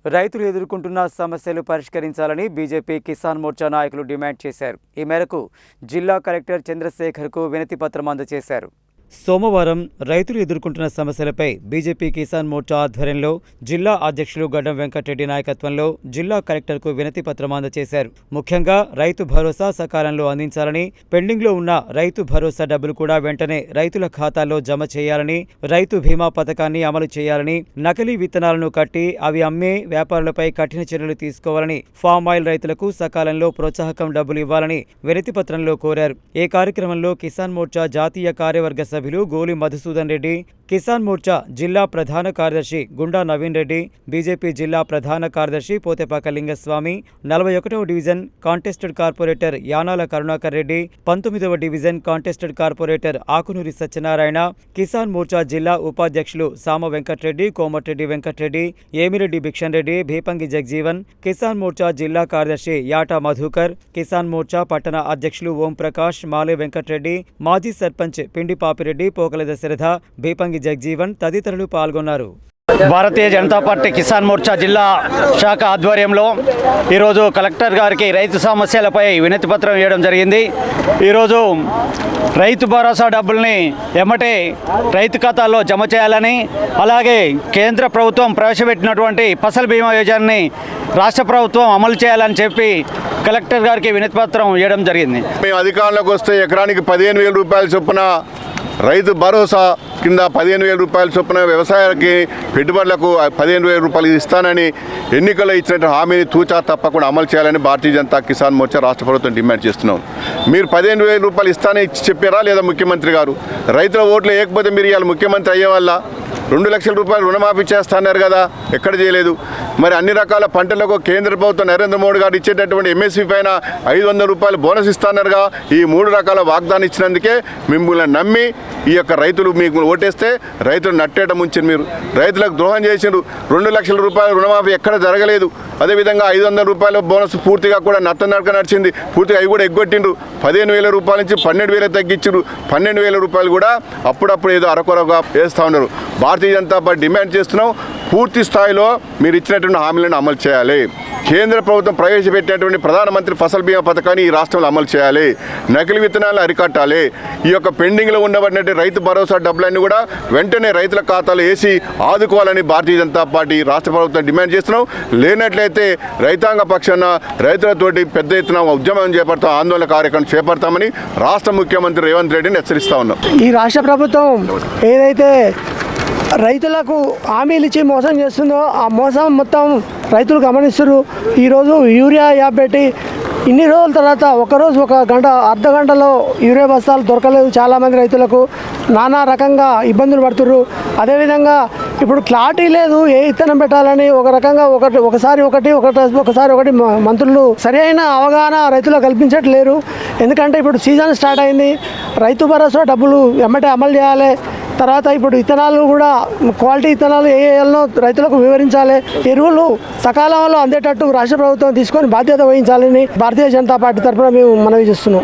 రైతులు ఎదుర్కొంటున్న సమస్యలు పరిష్కరించాలని బీజేపీ కిసాన్ మోర్చా నాయకులు డిమాండ్ చేశారు. ఈ మేరకు జిల్లా కలెక్టర్ చంద్రశేఖర్కు వినతి పత్రం అందజేశారు. సోమవారం రైతులు ఎదుర్కొంటున్న సమస్యలపై బీజేపీ కిసాన్ మోర్చా ఆధ్వర్యంలో జిల్లా అధ్యక్షులు గడ్డం వెంకటరెడ్డి నాయకత్వంలో జిల్లా కలెక్టర్కు వినతి పత్రం అందజేశారు. ముఖ్యంగా రైతు భరోసా సకాలంలో అందించాలని, పెండింగ్లో ఉన్న రైతు భరోసా డబ్బులు కూడా వెంటనే రైతుల ఖాతాల్లో జమ చేయాలని, రైతు బీమా పథకాన్ని అమలు చేయాలని, నకిలీ విత్తనాలను కట్టి అవి అమ్మే వ్యాపారులపై కఠిన చర్యలు తీసుకోవాలని, ఫామ్ ఆయిల్ రైతులకు సకాలంలో ప్రోత్సాహకం డబ్బులు ఇవ్వాలని వినతి పత్రంలో కోరారు. ఈ కార్యక్రమంలో కిసాన్ మోర్చా జాతీయ కార్యవర్గ సభ్యులు గోలి మధుసూదన్ రెడ్డి, కిసాన్ మోర్చా జిల్లా ప్రధాన కార్యదర్శి గుండా నవీన్ రెడ్డి, బీజేపీ జిల్లా ప్రధాన కార్యదర్శి పోతేపాక లింగస్వామి, 41వ division contested corporator Yanala Karunakar Reddy, 19వ division contested corporator Akunuri Satyanarayana, Kisan Morcha జిల్లా ఉపాధ్యక్షులు సామ వెంకటరెడ్డి, కోమటిరెడ్డి వెంకటరెడ్డి, ఏమిరెడ్డి భిక్షన్ రెడ్డి, భీపంగి జగజీవన్, కిసాన్ మోర్చా జిల్లా కార్యదర్శి యాటా మధుకర్, కిసాన్ మోర్చా పట్టణ అధ్యక్షులు ఓం ప్రకాష్, మాలే వెంకటరెడ్డి, మాజీ సర్పంచ్ పిండి పాపిరెడ్డి, పోకల దశరథ, భీపంగి జగజీవన్ తదితరులు పాల్గొన్నారు. భారతీయ జనతా పార్టీ కిసాన్ మోర్చా జిల్లా శాఖ ఆధ్వర్యంలో ఈరోజు కలెక్టర్ గారికి రైతు సమస్యలపై వినతి పత్రం ఇవ్వడం జరిగింది. ఈరోజు రైతు భరోసా డబ్బుల్ని ఎమ్మటే రైతు ఖాతాల్లో జమ చేయాలని, అలాగే కేంద్ర ప్రభుత్వం ప్రవేశపెట్టినటువంటి ఫసల్ బీమా యోజనని రాష్ట్ర ప్రభుత్వం అమలు చేయాలని చెప్పి కలెక్టర్ గారికి వినతి పత్రం ఇవ్వడం జరిగింది. మేము అధికారంలోకి వస్తే ఎకరానికి 15,000 రూపాయల చొప్పున రైతు భరోసా కింద 15,000 రూపాయల చొప్పున వ్యవసాయానికి పెట్టుబడులకు 15,000 రూపాయలు ఇస్తానని ఎన్నికల్లో ఇచ్చినట్టు హామీని తూచా తప్పకుండా అమలు చేయాలని భారతీయ జనతా కిసాన్ మోర్చా రాష్ట్ర ప్రభుత్వం డిమాండ్ చేస్తున్నాం. మీరు 15,000 రూపాయలు ఇస్తానని చెప్పారా లేదా ముఖ్యమంత్రి గారు? రైతుల ఓట్లు వేయకపోతే మీరు ఇవాళ ముఖ్యమంత్రి అయ్యే వల్ల 2 లక్షల రూపాయలు రుణమాఫీ చేస్తున్నారు కదా, ఎక్కడ చేయలేదు. మరి అన్ని రకాల పంటలకు కేంద్ర ప్రభుత్వం నరేంద్ర మోడీ గారు ఇచ్చేటటువంటి ఎంఎస్పీ పైన 500 రూపాయలు బోనస్ ఇస్తున్నారుగా. ఈ 3 రకాల వాగ్దానం ఇచ్చినందుకే మిమ్మల్ని నమ్మి ఈ యొక్క రైతులు మీకు ఓటేస్తే రైతులు నట్టేట ముంచారు. మీరు రైతులకు ద్రోహం చేసిండ్రు. 2 లక్షల రూపాయల రుణమాఫీ ఎక్కడ జరగలేదు. అదేవిధంగా 500 రూపాయల బోనస్ పూర్తిగా కూడా నడక నడిచింది. పూర్తిగా అవి కూడా ఎగ్గొట్టిండ్రు. 15,000 రూపాయల నుంచి 12,000 తగ్గించారు. 12,000 రూపాయలు కూడా అప్పుడప్పుడు ఏదో అరకొరగా వేస్తూ ఉన్నారు. భారతీయ జనతా పార్టీ డిమాండ్ చేస్తున్నాం, పూర్తి స్థాయిలో మీరు ఇచ్చినటువంటి హామీలను అమలు చేయాలి. కేంద్ర ప్రభుత్వం ప్రవేశపెట్టినటువంటి ప్రధానమంత్రి ఫసల్ బీమా పథకాన్ని ఈ రాష్ట్రంలో అమలు చేయాలి. నకిలీ విత్తనాలను అరికట్టాలి. ఈ యొక్క పెండింగ్లో ఉండబడినటువంటి రైతు భరోసా డబ్బులన్నీ కూడా వెంటనే రైతుల ఖాతాలో వేసి ఆదుకోవాలని భారతీయ జనతా పార్టీ రాష్ట్ర ప్రభుత్వం డిమాండ్ చేస్తున్నాం. లేనట్లయితే రైతాంగ పక్షాన రైతులతోటి పెద్ద ఎత్తున ఉద్యమం చేపడతాం, ఆందోళన కార్యక్రమం చేపడతామని రాష్ట్ర ముఖ్యమంత్రి రేవంత్ రెడ్డిని హెచ్చరిస్తా ఉన్నాం. ఈ రాష్ట్ర ప్రభుత్వం ఏదైతే రైతులకు హామీలు ఇచ్చి మోసం చేస్తుందో ఆ మోసం మొత్తం రైతులు గమనిస్తారు. ఈరోజు యూరియా యాప్ పెట్టి ఇన్ని రోజుల తర్వాత ఒకరోజు 1 గంట అర్ధ గంటలో యూరియా బస్తాలు దొరకలేదు. చాలామంది రైతులకు నానా రకంగా ఇబ్బందులు పడుతున్నారు. అదేవిధంగా ఇప్పుడు క్లారిటీ లేదు ఏ విత్తనం పెట్టాలని. ఒక రకంగా ఒకసారి ఒకటి మంత్రులు సరి అయిన అవగాహన రైతులకు కల్పించట్లేరు. ఎందుకంటే ఇప్పుడు సీజన్ స్టార్ట్ అయింది. రైతు భరోసా డబ్బులు ఎమ్మటే అమలు చేయాలి. తర్వాత ఇప్పుడు విత్తనాలు కూడా క్వాలిటీ విత్తనాలు ఏ వేయాలనో రైతులకు వివరించాలి. ఎరువులు సకాలంలో అందేటట్టు రాష్ట్ర ప్రభుత్వం తీసుకొని బాధ్యత వహించాలని భారతీయ జనతా పార్టీ తరఫున మేము మనవి చేస్తున్నాం.